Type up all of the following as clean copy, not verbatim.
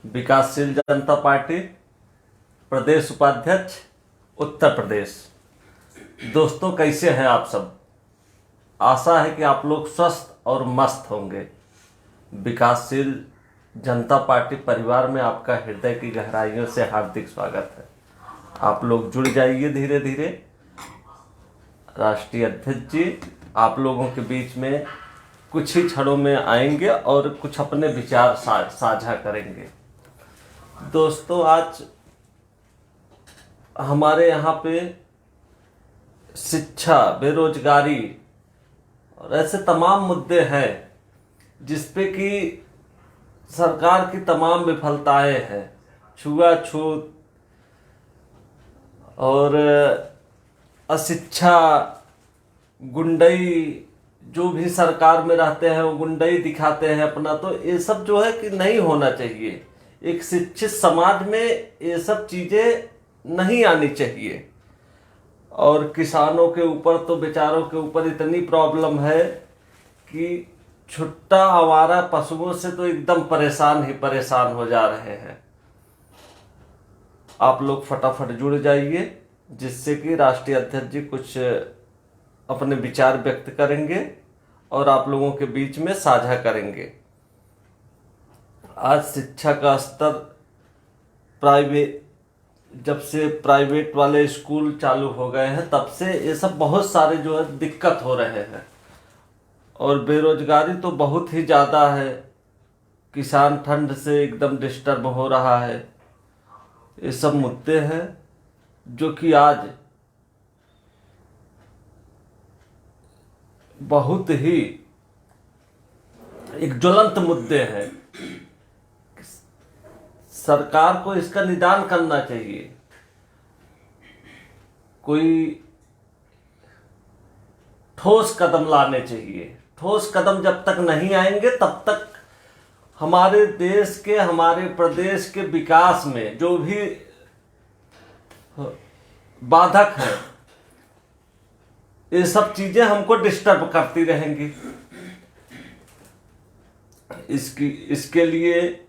विकासशील जनता पार्टी प्रदेश उपाध्यक्ष उत्तर प्रदेश। दोस्तों, कैसे हैं आप सब? आशा है कि आप लोग स्वस्थ और मस्त होंगे। विकासशील जनता पार्टी परिवार में आपका हृदय की गहराइयों से हार्दिक स्वागत है। आप लोग जुड़ जाइए धीरे धीरे। राष्ट्रीय अध्यक्ष जी आप लोगों के बीच में कुछ ही क्षणों में आएंगे और कुछ अपने विचार साझा करेंगे। दोस्तों, आज हमारे यहाँ पे शिक्षा, बेरोजगारी और ऐसे तमाम मुद्दे हैं जिसपे कि सरकार की तमाम विफलताएं हैं। छुआछूत और अशिक्षा, गुंडई, जो भी सरकार में रहते हैं वो गुंडई दिखाते हैं अपना। तो ये सब जो है कि नहीं होना चाहिए। एक शिक्षित समाज में ये सब चीजें नहीं आनी चाहिए। और किसानों के ऊपर तो बेचारों के ऊपर इतनी प्रॉब्लम है कि छुट्टा आवारा पशुओं से तो एकदम परेशान हो जा रहे हैं। आप लोग फटाफट जुड़ जाइए, जिससे कि राष्ट्रीय अध्यक्ष जी कुछ अपने विचार व्यक्त करेंगे और आप लोगों के बीच में साझा करेंगे। आज शिक्षा का स्तर जब से प्राइवेट वाले स्कूल चालू हो गए हैं तब से ये सब बहुत सारे जो है दिक्कत हो रहे हैं। और बेरोजगारी तो बहुत ही ज़्यादा है। किसान ठंड से एकदम डिस्टर्ब हो रहा है। ये सब मुद्दे हैं जो कि आज बहुत ही एक ज्वलंत मुद्दे हैं। सरकार को इसका निदान करना चाहिए। कोई ठोस कदम लाने चाहिए। ठोस कदम जब तक नहीं आएंगे तब तक हमारे देश के, हमारे प्रदेश के विकास में जो भी बाधक है, ये सब चीजें हमको डिस्टर्ब करती रहेंगी। इसके लिए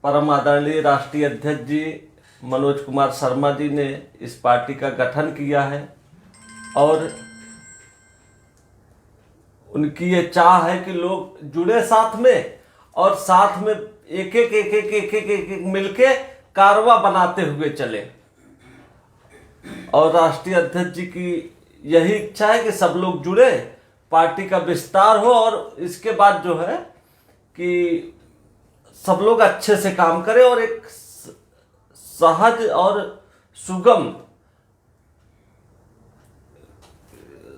परम आदरणीय राष्ट्रीय अध्यक्ष जी मनोज कुमार शर्मा जी ने इस पार्टी का गठन किया है। और उनकी ये चाह है कि लोग जुड़े साथ में और साथ में एक मिलके कारवा बनाते हुए चले। और राष्ट्रीय अध्यक्ष जी की यही इच्छा है कि सब लोग जुड़े, पार्टी का विस्तार हो और इसके बाद जो है कि सब लोग अच्छे से काम करें और एक सहज और सुगम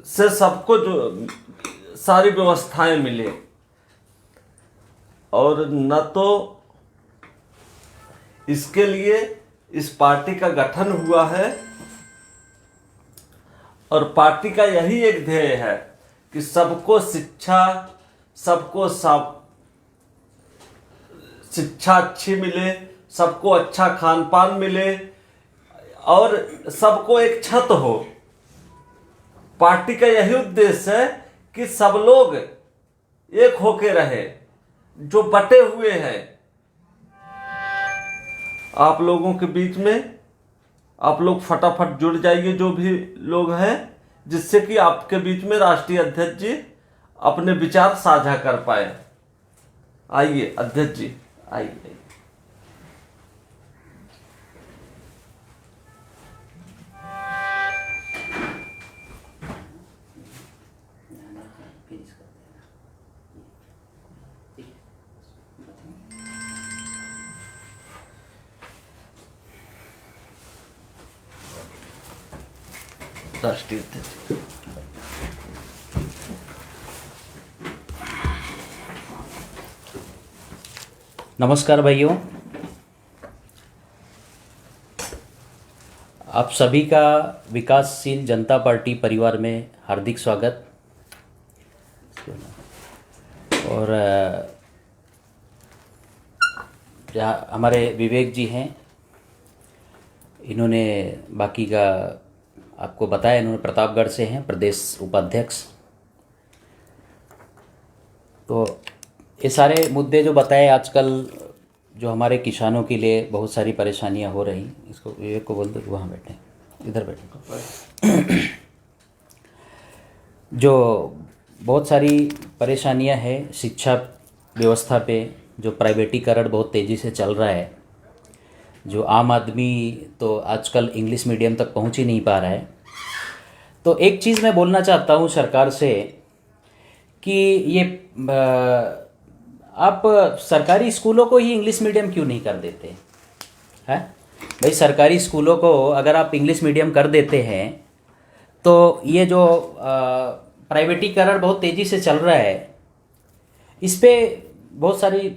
से सबको जो सारी व्यवस्थाएं मिले। और न तो इसके लिए इस पार्टी का गठन हुआ है और पार्टी का यही एक ध्येय है कि सबको शिक्षा अच्छी मिले, सबको अच्छा खान पान मिले और सबको एक छत हो। पार्टी का यही उद्देश्य है कि सब लोग एक होके रहे। जो बटे हुए हैं आप लोगों के बीच में, आप लोग फटाफट जुड़ जाइए जो भी लोग हैं, जिससे कि आपके बीच में राष्ट्रीय अध्यक्ष जी अपने विचार साझा कर पाए। आइए अध्यक्ष जी, आइए। राष्ट्रीय अध्यक्ष, नमस्कार भाइयों, आप सभी का विकासशील जनता पार्टी परिवार में हार्दिक स्वागत। और हमारे विवेक जी हैं, इन्होंने बाकी का आपको बताया। इन्होंने प्रतापगढ़ से हैं, प्रदेश उपाध्यक्ष। तो ये सारे मुद्दे जो बताए आजकल जो हमारे किसानों के लिए बहुत सारी परेशानियां हो रही, इसको विवेक को बोल दो वहाँ बैठे, इधर बैठे। जो बहुत सारी परेशानियां हैं शिक्षा व्यवस्था पे, जो प्राइवेटीकरण बहुत तेज़ी से चल रहा है, जो आम आदमी तो आजकल इंग्लिश मीडियम तक पहुंच ही नहीं पा रहा है। तो एक चीज़ मैं बोलना चाहता हूं सरकार से कि ये आप सरकारी स्कूलों को ही इंग्लिश मीडियम क्यों नहीं कर देते हैं? भाई सरकारी स्कूलों को अगर आप इंग्लिश मीडियम कर देते हैं तो ये जो प्राइवेटीकरण बहुत तेज़ी से चल रहा है, इस पे बहुत सारी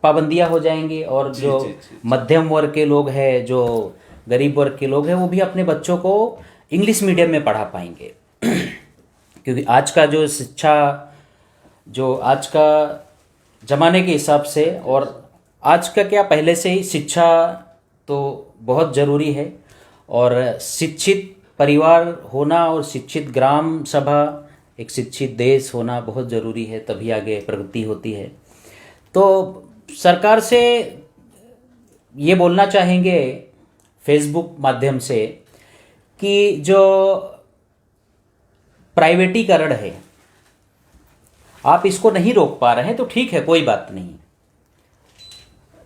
पाबंदियां हो जाएंगी, और जो मध्यम वर्ग के लोग हैं, जो गरीब वर्ग के लोग हैं, वो भी अपने बच्चों को इंग्लिश मीडियम में पढ़ा पाएंगे। क्योंकि आज का जो शिक्षा, जो आज का ज़माने के हिसाब से, और आज का क्या पहले से ही शिक्षा तो बहुत ज़रूरी है, और शिक्षित परिवार होना और शिक्षित ग्राम सभा, एक शिक्षित देश होना बहुत ज़रूरी है, तभी आगे प्रगति होती है। तो सरकार से ये बोलना चाहेंगे फेसबुक माध्यम से कि जो प्राइवेटीकरण है, आप इसको नहीं रोक पा रहे हैं तो ठीक है, कोई बात नहीं,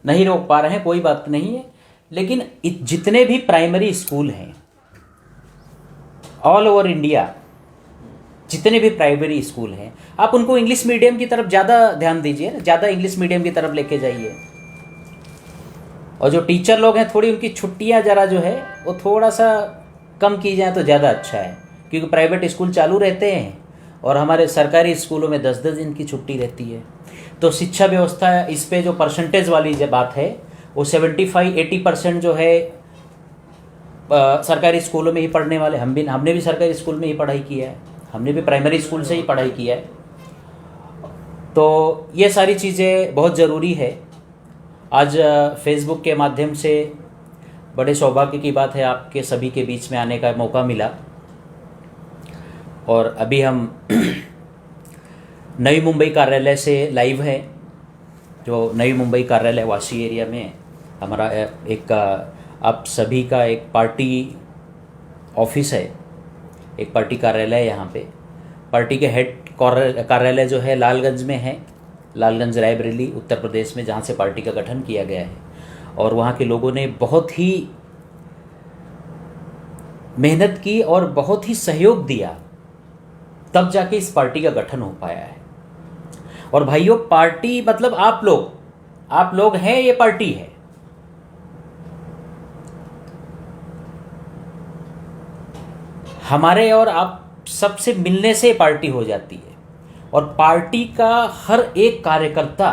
नहीं रोक पा रहे हैं कोई बात नहीं है, लेकिन जितने भी प्राइमरी स्कूल हैं ऑल ओवर इंडिया, जितने भी प्राइमरी स्कूल हैं, आप उनको इंग्लिश मीडियम की तरफ ज़्यादा ध्यान दीजिए ना, ज़्यादा इंग्लिश मीडियम की तरफ लेके जाइए। और जो टीचर लोग हैं, थोड़ी उनकी छुट्टियां ज़रा जो है वो थोड़ा सा कम की जाए तो ज़्यादा अच्छा है, क्योंकि प्राइवेट स्कूल चालू रहते हैं और हमारे सरकारी स्कूलों में 10-10 दिन की छुट्टी रहती है। तो शिक्षा व्यवस्था, इस पे जो परसेंटेज वाली जो बात है, वो 75-80% जो है सरकारी स्कूलों में ही पढ़ने वाले, हमने भी सरकारी स्कूल में ही पढ़ाई किया है, हमने भी प्राइमरी स्कूल से ही पढ़ाई किया है। तो ये सारी चीज़ें बहुत ज़रूरी है। आज फेसबुक के माध्यम से बड़े सौभाग्य की बात है, आपके सभी के बीच में आने का मौका मिला। और अभी हम नई मुंबई कार्यालय से लाइव हैं, जो नई मुंबई कार्यालय वाशी एरिया में हमारा एक आप सभी का एक पार्टी ऑफिस है, एक पार्टी कार्यालय है। यहाँ पे पार्टी के हेड कार्यालय जो है लालगंज में है, लालगंज रायबरेली उत्तर प्रदेश में, जहाँ से पार्टी का गठन किया गया है। और वहाँ के लोगों ने बहुत ही मेहनत की और बहुत ही सहयोग दिया, तब जाके इस पार्टी का गठन हो पाया है। और भाइयों, पार्टी मतलब आप लोग हैं, ये पार्टी है। हमारे और आप सबसे मिलने से पार्टी हो जाती है, और पार्टी का हर एक कार्यकर्ता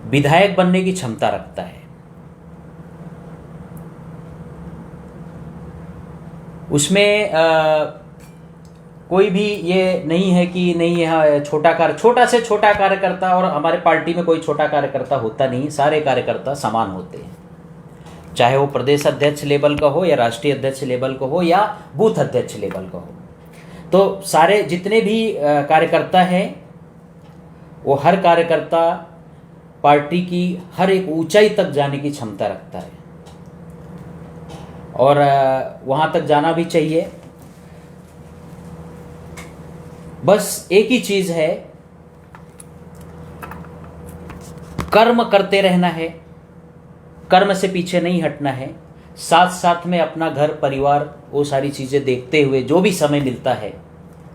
विधायक बनने की क्षमता रखता है। उसमें कोई भी ये नहीं है कि नहीं, यहाँ छोटा से छोटा कार्यकर्ता, और हमारे पार्टी में कोई छोटा कार्यकर्ता होता नहीं, सारे कार्यकर्ता समान होते हैं, चाहे वो प्रदेश अध्यक्ष लेवल का हो या राष्ट्रीय अध्यक्ष लेवल का हो या बूथ अध्यक्ष लेवल का हो। तो सारे जितने भी कार्यकर्ता हैं, वो हर कार्यकर्ता पार्टी की हर एक ऊंचाई तक जाने की क्षमता रखता है, और वहाँ तक जाना भी चाहिए। बस एक ही चीज़ है, कर्म करते रहना है, कर्म से पीछे नहीं हटना है, साथ साथ में अपना घर परिवार वो सारी चीज़ें देखते हुए जो भी समय मिलता है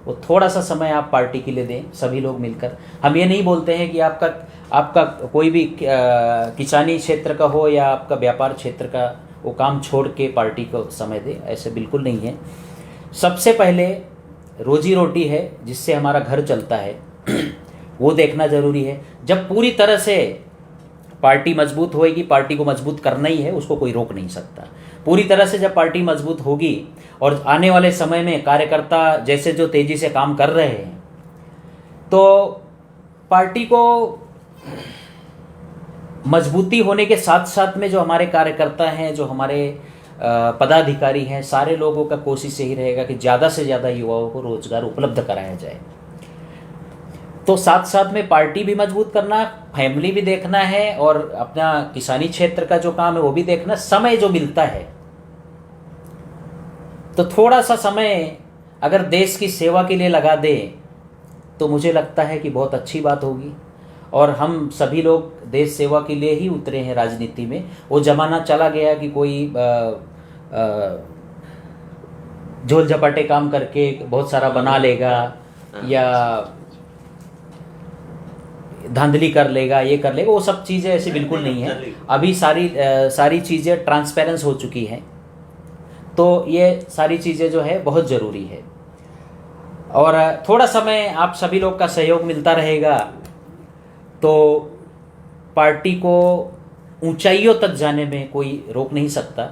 वो थोड़ा सा समय आप पार्टी के लिए दें, सभी लोग मिलकर। हम ये नहीं बोलते हैं कि आपका कोई भी किसानी क्षेत्र का हो या आपका व्यापार क्षेत्र का वो काम छोड़ के पार्टी को समय दे, ऐसे बिल्कुल नहीं है। सबसे पहले रोजी रोटी है, जिससे हमारा घर चलता है, वो देखना ज़रूरी है। जब पूरी तरह से पार्टी मजबूत होएगी, पार्टी को मजबूत करना ही है, उसको कोई रोक नहीं सकता। पूरी तरह से जब पार्टी मजबूत होगी और आने वाले समय में कार्यकर्ता जैसे जो तेज़ी से काम कर रहे हैं, तो पार्टी को मजबूती होने के साथ साथ में जो हमारे कार्यकर्ता हैं, जो हमारे पदाधिकारी हैं, सारे लोगों का कोशिश यही रहेगा कि ज़्यादा से ज़्यादा युवाओं को रोजगार उपलब्ध कराया जाए। तो साथ साथ में पार्टी भी मजबूत करना, फैमिली भी देखना है, और अपना किसानी क्षेत्र का जो काम है वो भी देखना। समय जो मिलता है तो थोड़ा सा समय अगर देश की सेवा के लिए लगा दे तो मुझे लगता है कि बहुत अच्छी बात होगी। और हम सभी लोग देश सेवा के लिए ही उतरे हैं राजनीति में। वो जमाना चला गया कि कोई झोल झपाटे काम करके बहुत सारा बना लेगा या धांधली कर लेगा, ये कर लेगा, वो सब चीज़ें ऐसी बिल्कुल नहीं है। अभी सारी चीज़ें ट्रांसपेरेंस हो चुकी हैं, तो ये सारी चीज़ें जो है बहुत ज़रूरी है। और थोड़ा समय आप सभी लोग का सहयोग मिलता रहेगा तो पार्टी को ऊंचाइयों तक जाने में कोई रोक नहीं सकता।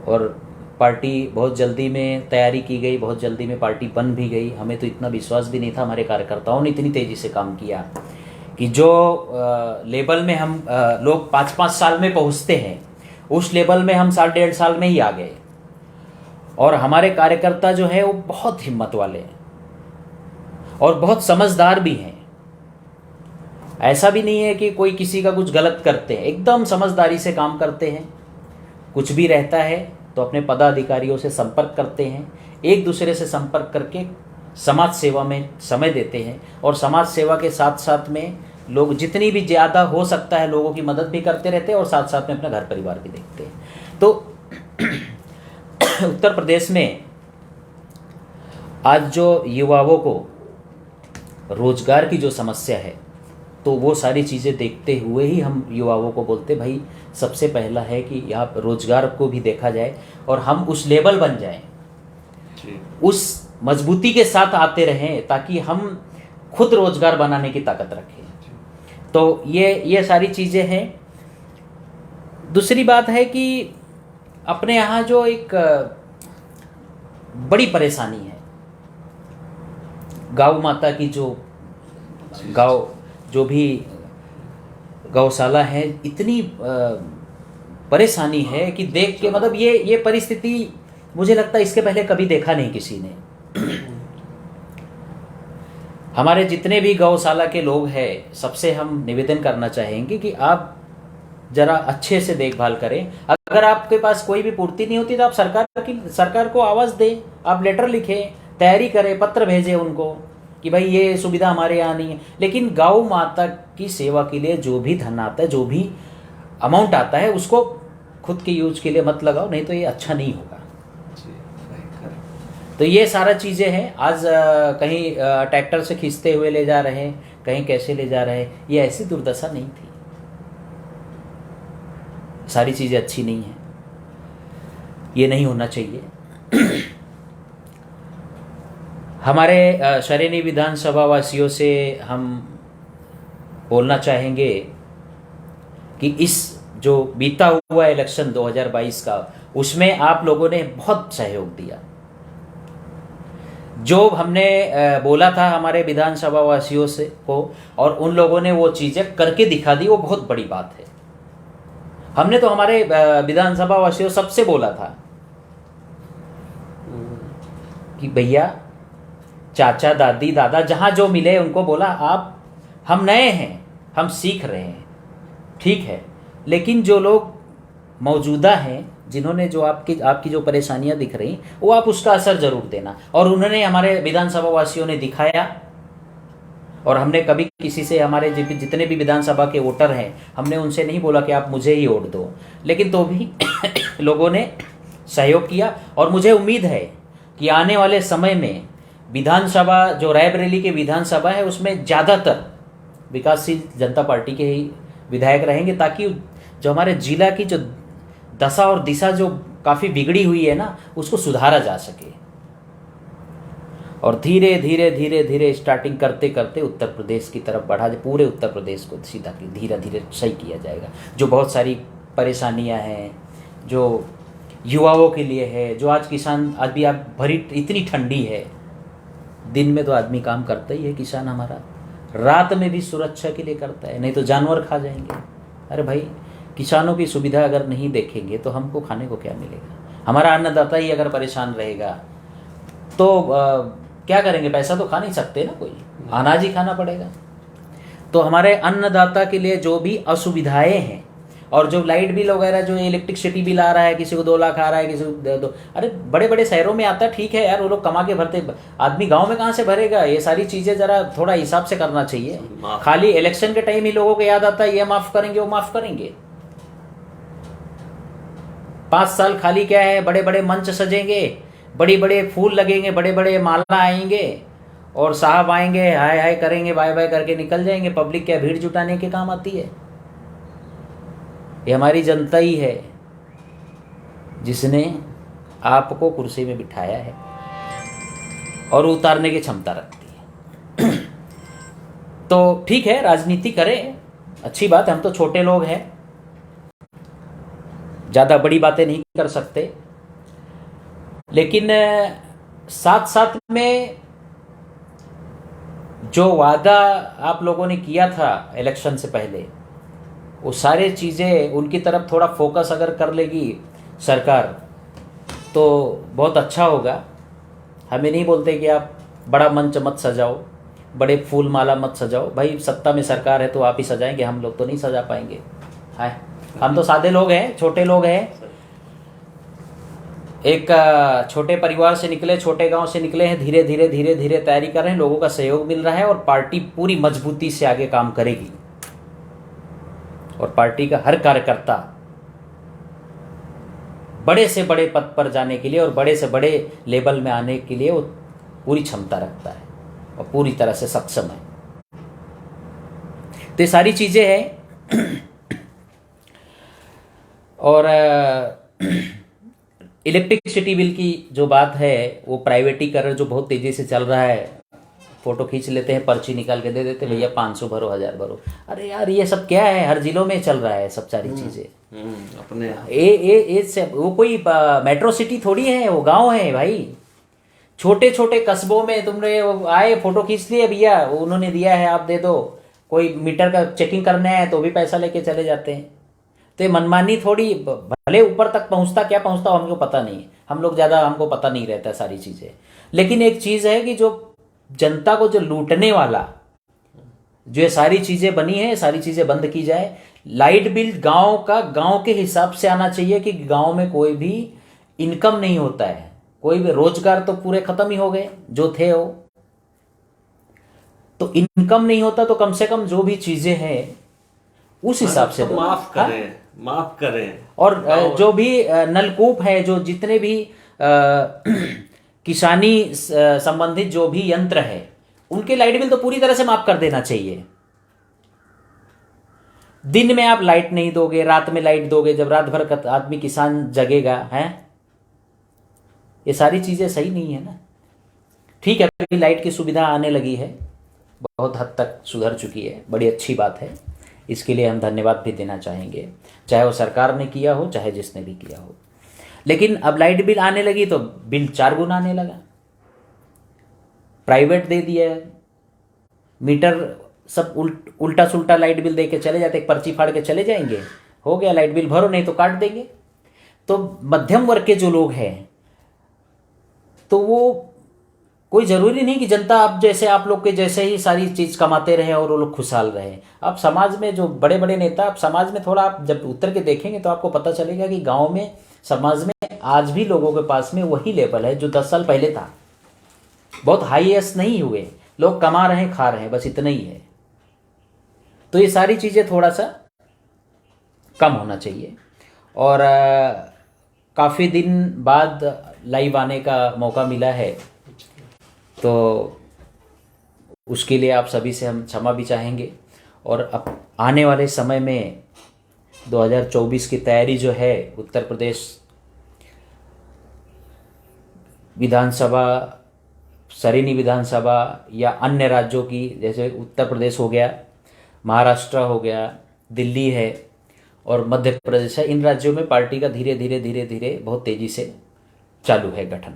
और पार्टी बहुत जल्दी में तैयारी की गई, बहुत जल्दी में पार्टी बन भी गई। हमें तो इतना विश्वास भी नहीं था, हमारे कार्यकर्ताओं ने इतनी तेज़ी से काम किया कि जो लेवल में हम लोग 5-5 साल में पहुंचते हैं, उस लेवल में हम 1.5 साल में ही आ गए। और हमारे कार्यकर्ता जो है वो बहुत हिम्मत वाले हैं और बहुत समझदार भी हैं। ऐसा भी नहीं है कि कोई किसी का कुछ गलत करते हैं, एकदम समझदारी से काम करते हैं। कुछ भी रहता है तो अपने पदाधिकारियों से संपर्क करते हैं, एक दूसरे से संपर्क करके समाज सेवा में समय देते हैं। और समाज सेवा के साथ साथ में लोग जितनी भी ज़्यादा हो सकता है लोगों की मदद भी करते रहते हैं और साथ साथ में अपना घर परिवार भी देखते हैं। तो उत्तर प्रदेश में आज जो युवाओं को रोजगार की जो समस्या है, तो वो सारी चीज़ें देखते हुए ही हम युवाओं को बोलते भाई सबसे पहला है कि यहाँ रोजगार को भी देखा जाए और हम उस लेवल बन जाएं, उस मजबूती के साथ आते रहें ताकि हम खुद रोजगार बनाने की ताकत रखें। तो ये सारी चीज़ें हैं। दूसरी बात है कि अपने यहाँ जो एक बड़ी परेशानी है, गौ माता की जो भी गौशाला है, इतनी परेशानी है कि देख के मतलब ये परिस्थिति मुझे लगता है इसके पहले कभी देखा नहीं किसी ने। हमारे जितने भी गौशाला के लोग हैं सबसे हम निवेदन करना चाहेंगे कि आप जरा अच्छे से देखभाल करें। अगर आपके पास कोई भी पूर्ति नहीं होती तो आप सरकार को आवाज़ दें, आप लेटर लिखें, तैयारी करें, पत्र भेजें उनको कि भाई ये सुविधा हमारे यहाँ नहीं है। लेकिन गौ माता की सेवा के लिए जो भी धन आता है, जो भी अमाउंट आता है, उसको खुद के यूज के लिए मत लगाओ, नहीं तो ये अच्छा नहीं होगा। तो ये सारा चीज़ें हैं। आज कहीं ट्रैक्टर से खींचते हुए ले जा रहे हैं, कहीं कैसे ले जा रहे हैं, ये ऐसी दुर्दशा नहीं थी। सारी चीज़ें अच्छी नहीं हैं, ये नहीं होना चाहिए। हमारे शरेनी विधानसभा वासियों से हम बोलना चाहेंगे कि इस जो बीता हुआ इलेक्शन 2022 का, उसमें आप लोगों ने बहुत सहयोग दिया। जो हमने बोला था हमारे विधानसभा वासियों से को, और उन लोगों ने वो चीज़ें करके दिखा दी, वो बहुत बड़ी बात है। हमने तो हमारे विधानसभा वासियों सबसे बोला था कि भैया, चाचा, दादी, दादा, जहाँ जो मिले उनको बोला हम नए हैं, हम सीख रहे हैं, ठीक है, लेकिन जो लोग मौजूदा हैं, जिन्होंने जो आपकी जो परेशानियां दिख रही, वो आप उसका असर जरूर देना। और उन्होंने हमारे विधानसभा वासियों ने दिखाया। और हमने कभी किसी से, हमारे जितने भी विधानसभा के वोटर हैं, हमने उनसे नहीं बोला कि आप मुझे ही वोट दो, लेकिन तो भी लोगों ने सहयोग किया। और मुझे उम्मीद है कि आने वाले समय में विधानसभा, जो रायबरेली के विधानसभा है, उसमें ज़्यादातर विकासशील जनता पार्टी के ही विधायक रहेंगे, ताकि जो हमारे जिला की जो दशा और दिशा जो काफ़ी बिगड़ी हुई है ना, उसको सुधारा जा सके। और धीरे धीरे धीरे धीरे स्टार्टिंग करते करते उत्तर प्रदेश की तरफ बढ़ा, पूरे उत्तर प्रदेश को सीधा धीरे धीरे सही किया जाएगा। जो बहुत सारी परेशानियां हैं जो युवाओं के लिए है, जो आज किसान, आज भी आप भरी इतनी ठंडी है, दिन में तो आदमी काम करता ही है किसान हमारा, रात में भी सुरक्षा के लिए करता है, नहीं तो जानवर खा जाएंगे। अरे भाई, किसानों की सुविधा अगर नहीं देखेंगे तो हमको खाने को क्या मिलेगा? हमारा अन्नदाता ही अगर परेशान रहेगा तो क्या करेंगे, पैसा तो खा नहीं सकते ना, कोई अनाज ही खाना पड़ेगा। तो हमारे अन्नदाता के लिए जो भी असुविधाएं हैं, और जो लाइट बिल वगैरह, जो इलेक्ट्रिसिटी बिल आ रहा है, किसी को 2 लाख आ रहा है, किसी को 2, अरे बड़े बड़े शहरों में आता, ठीक है यार, वो लोग कमा के भरते, आदमी गांव में कहाँ से भरेगा? ये सारी चीजें जरा थोड़ा हिसाब से करना चाहिए। खाली इलेक्शन के टाइम ही लोगों को याद आता है ये माफ करेंगे वो माफ करेंगे। 5 साल खाली क्या है, बड़े बड़े मंच सजेंगे, बड़ी बड़े फूल लगेंगे, बड़े बड़े माला आएंगे, और साहब आएंगे, हाय हाय करेंगे, बाय बाय करके निकल जाएंगे। पब्लिक क्या भीड़ जुटाने के काम आती है? ये हमारी जनता ही है जिसने आपको कुर्सी में बिठाया है और उतारने की क्षमता रखती है। तो ठीक है, राजनीति करें, अच्छी बात है, हम तो छोटे लोग हैं, ज्यादा बड़ी बातें नहीं कर सकते, लेकिन साथ साथ में जो वादा आप लोगों ने किया था इलेक्शन से पहले, वो सारे चीज़ें उनकी तरफ थोड़ा फोकस अगर कर लेगी सरकार तो बहुत अच्छा होगा। हमें नहीं बोलते कि आप बड़ा मंच मत सजाओ, बड़े फूल माला मत सजाओ, भाई सत्ता में सरकार है तो आप ही सजाएंगे, हम लोग तो नहीं सजा पाएंगे। है, हम तो सादे लोग हैं, छोटे लोग हैं, एक छोटे परिवार से निकले, छोटे गांव से निकले हैं, धीरे धीरे धीरे धीरे तैयारी कर रहे हैं, लोगों का सहयोग मिल रहा है, और पार्टी पूरी मजबूती से आगे काम करेगी, और पार्टी का हर कार्यकर्ता बड़े से बड़े पद पर जाने के लिए और बड़े से बड़े लेवल में आने के लिए वो पूरी क्षमता रखता है और पूरी तरह से सक्षम है। तो ये सारी चीजें हैं। और इलेक्ट्रिसिटी बिल की जो बात है, वो प्राइवेटीकरण जो बहुत तेजी से चल रहा है, फोटो खींच लेते हैं, पर्ची निकाल के दे देते, भैया 500 भरो, 1000 भरो। अरे यार ये सब क्या है, हर जिलों में चल रहा है सब सारी चीजें। अपने वो कोई मेट्रो सिटी थोड़ी है, वो गांव है भाई। छोटे छोटे कस्बों में तुमने आए, फोटो खींच लिए, भैया उन्होंने दिया है आप दे दो, कोई मीटर का चेकिंग करना है तो भी पैसा लेके चले जाते हैं। तो ये मनमानी थोड़ी, भले ऊपर तक पहुंचता क्या पहुंचता हमको पता नहीं है, हम लोग ज़्यादा हमको पता नहीं रहता सारी चीज़ें, लेकिन एक चीज़ है कि जो जनता को जो लूटने वाला जो ये सारी चीज़ें बनी है, सारी चीज़ें बंद की जाए। लाइट बिल गांव का गांव के हिसाब से आना चाहिए कि गांव में कोई भी इनकम नहीं होता है, कोई भी रोजगार तो पूरे खत्म ही हो गए जो थे वो, तो इनकम नहीं होता तो कम से कम जो भी चीज़ें हैं उस हिसाब से तो माफ करें, माफ करें। और जो भी नलकूप है, जो जितने भी किसानी संबंधित जो भी यंत्र है, उनके लाइट बिल तो पूरी तरह से माफ कर देना चाहिए। दिन में आप लाइट नहीं दोगे, रात में लाइट दोगे, जब रात भर आदमी किसान जगेगा है, ये सारी चीजें सही नहीं है ना। ठीक है, अभी लाइट की सुविधा आने लगी है, बहुत हद तक सुधर चुकी है, बड़ी अच्छी बात है, इसके लिए हम धन्यवाद भी देना चाहेंगे, चाहे वो सरकार ने किया हो चाहे जिसने भी किया हो। लेकिन अब लाइट बिल आने लगी तो बिल 4 गुना आने लगा, प्राइवेट दे दिया, मीटर सब उल्टा सुल्टा लाइट बिल दे के चले जाते, एक पर्ची फाड़ के चले जाएंगे, हो गया लाइट बिल भरो, नहीं तो काट देंगे। तो मध्यम वर्ग के जो लोग हैं, तो वो कोई जरूरी नहीं कि जनता आप जैसे, आप लोग के जैसे ही सारी चीज कमाते रहे और वो लोग खुशहाल रहे। आप समाज में जो बड़े बड़े नेता, आप समाज में थोड़ा आप जब उतर के देखेंगे तो आपको पता चलेगा कि गांव में, समाज में आज भी लोगों के पास में वही लेवल है जो 10 साल पहले था। बहुत हाईएस्ट नहीं हुए, लोग कमा रहे हैं, खा रहे हैं, बस इतना ही है। तो ये सारी चीजें थोड़ा सा कम होना चाहिए। और काफी दिन बाद लाइव आने का मौका मिला है, तो उसके लिए आप सभी से हम क्षमा भी चाहेंगे। और अब आने वाले समय में 2024 की तैयारी जो है, उत्तर प्रदेश विधानसभा, सरेनी विधानसभा या अन्य राज्यों की, जैसे उत्तर प्रदेश हो गया, महाराष्ट्र हो गया, दिल्ली है और मध्य प्रदेश है, इन राज्यों में पार्टी का धीरे धीरे धीरे धीरे बहुत तेजी से चालू है गठन।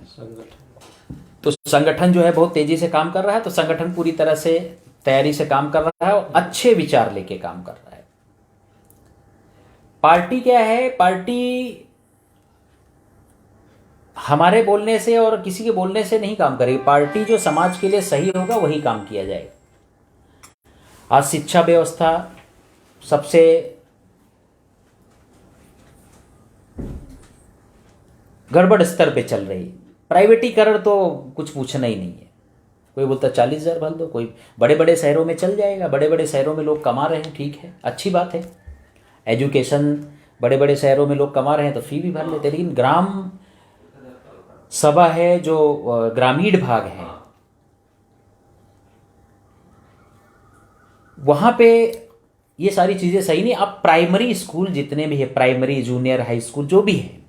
तो संगठन जो है बहुत तेजी से काम कर रहा है, तो संगठन पूरी तरह से तैयारी से काम कर रहा है और अच्छे विचार लेके काम कर रहा है। पार्टी क्या है, पार्टी हमारे बोलने से और किसी के बोलने से नहीं काम करेगी। पार्टी जो समाज के लिए सही होगा वही काम किया जाएगा। आज शिक्षा व्यवस्था सबसे गड़बड़ स्तर पे चल रही है। प्राइवेटीकरण तो कुछ पूछना ही नहीं है। कोई बोलता 40,000 भर दो, कोई बड़े बड़े शहरों में चल जाएगा। बड़े बड़े शहरों में लोग कमा रहे हैं, ठीक है, अच्छी बात है। एजुकेशन बड़े बड़े शहरों में लोग कमा रहे हैं तो फी भी भर लेते हैं। लेकिन ग्राम सभा है, जो ग्रामीण भाग है, वहाँ पे ये सारी चीज़ें सही नहीं। अब प्राइमरी स्कूल जितने भी है, प्राइमरी, जूनियर, हाई स्कूल जो भी है,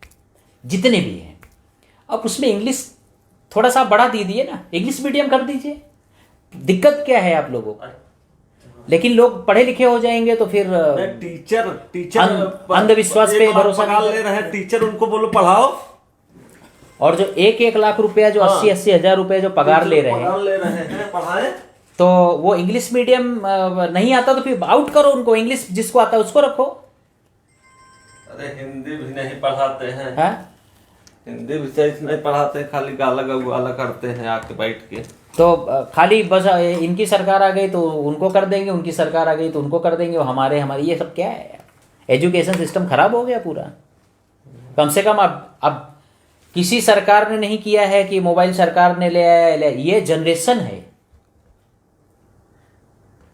जितने भी हैं, अब उसमें इंग्लिश थोड़ा सा बढ़ा दीजिए ना, इंग्लिश मीडियम कर दीजिए। दिक्कत क्या है आप लोगों को? लेकिन लोग पढ़े लिखे हो जाएंगे तो फिर टीचर अंधविश्वास पे भरोसा नहीं ले रहे हैं। टीचर उनको बोलो पढ़ाओ, और जो 1-1 लाख रुपया, जो 80-80 हजार रुपए जो पगार ले रहे हैं पढ़ाए, तो वो इंग्लिश मीडियम नहीं आता तो फिर आउट करो उनको। इंग्लिश जिसको आता है उसको रखो। अरे हिंदी भी नहीं पढ़ाते हैं। हाँ? हिंदी भी सही से नहीं पढ़ाते, खाली गाला गवाला करते हैं आके बैठ के। तो खाली बस इनकी सरकार आ गई तो उनको कर देंगे, उनकी सरकार आ गई तो उनको कर देंगे, हमारे ये सब क्या है? एजुकेशन सिस्टम खराब हो गया पूरा। कम से कम अब किसी सरकार ने नहीं किया है कि मोबाइल सरकार ने ले आया। ये जनरेशन है,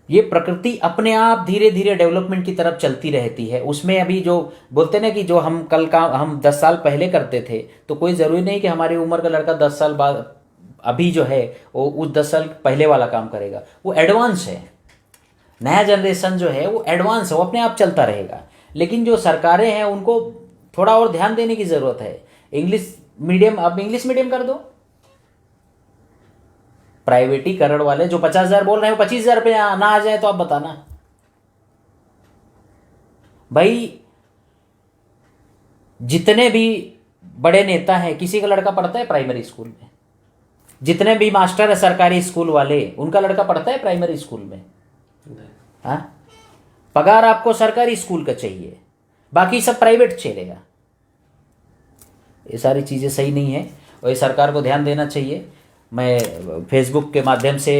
ये प्रकृति अपने आप धीरे धीरे डेवलपमेंट की तरफ चलती रहती है। उसमें अभी जो बोलते ना कि जो हम कल का हम 10 साल पहले करते थे, तो कोई ज़रूरी नहीं कि हमारी उम्र का लड़का 10 साल बाद अभी जो है वो उस 10 साल पहले वाला काम करेगा। वो एडवांस है, नया जनरेशन जो है वो एडवांस है, वो अपने आप चलता रहेगा। लेकिन जो सरकारें हैं उनको थोड़ा और ध्यान देने की ज़रूरत है। इंग्लिश मीडियम, अब इंग्लिश मीडियम कर दो। प्राइवेटीकरण वाले जो 50,000 बोल रहे हैं, वो 25,000 पे ना आ जाए तो आप बताना भाई। जितने भी बड़े नेता हैं, किसी का लड़का पढ़ता है प्राइमरी स्कूल में? जितने भी मास्टर है सरकारी स्कूल वाले, उनका लड़का पढ़ता है प्राइमरी स्कूल में? हाँ? पगार आपको सरकारी स्कूल का चाहिए, बाकी सब प्राइवेट चलेगा। ये सारी चीज़ें सही नहीं है और ये सरकार को ध्यान देना चाहिए। मैं फेसबुक के माध्यम से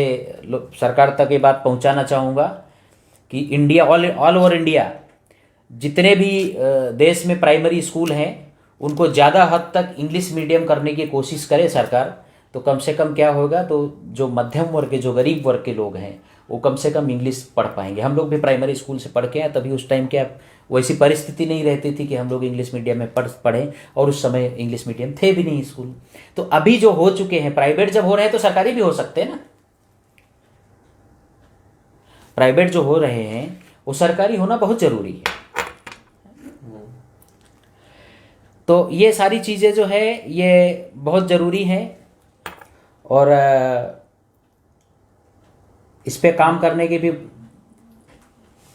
सरकार तक ये बात पहुंचाना चाहूँगा कि इंडिया, ऑल ओवर इंडिया, जितने भी देश में प्राइमरी स्कूल हैं उनको ज़्यादा हद तक इंग्लिश मीडियम करने की कोशिश करे सरकार। तो कम से कम क्या होगा, तो जो मध्यम वर्ग के, जो गरीब वर्ग के लोग हैं, वो कम से कम इंग्लिश पढ़ पाएंगे। हम लोग भी प्राइमरी स्कूल से पढ़ के आए, तभी उस टाइम क्या वैसी परिस्थिति नहीं रहती थी कि हम लोग इंग्लिश मीडियम में पढ़ें, और उस समय इंग्लिश मीडियम थे भी नहीं स्कूल। तो अभी जो हो चुके हैं, प्राइवेट जब हो रहे हैं तो सरकारी भी हो सकते हैं ना। प्राइवेट जो हो रहे हैं वो सरकारी होना बहुत ज़रूरी है। तो ये सारी चीज़ें जो है ये बहुत ज़रूरी हैं, और इस पे काम करने के भी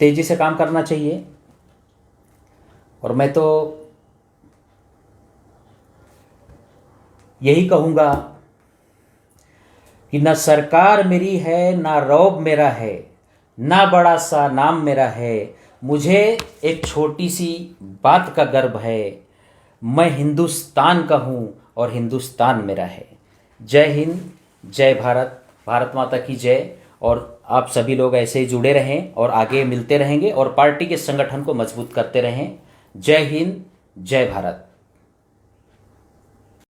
तेज़ी से काम करना चाहिए। और मैं तो यही कहूँगा कि ना सरकार मेरी है, ना रौब मेरा है, ना बड़ा सा नाम मेरा है, मुझे एक छोटी सी बात का गर्व है, मैं हिंदुस्तान का हूँ और हिंदुस्तान मेरा है। जय हिंद, जय भारत, भारत माता की जय। और आप सभी लोग ऐसे ही जुड़े रहें और आगे मिलते रहेंगे और पार्टी के संगठन को मजबूत करते रहें। जय हिंद, जय भारत।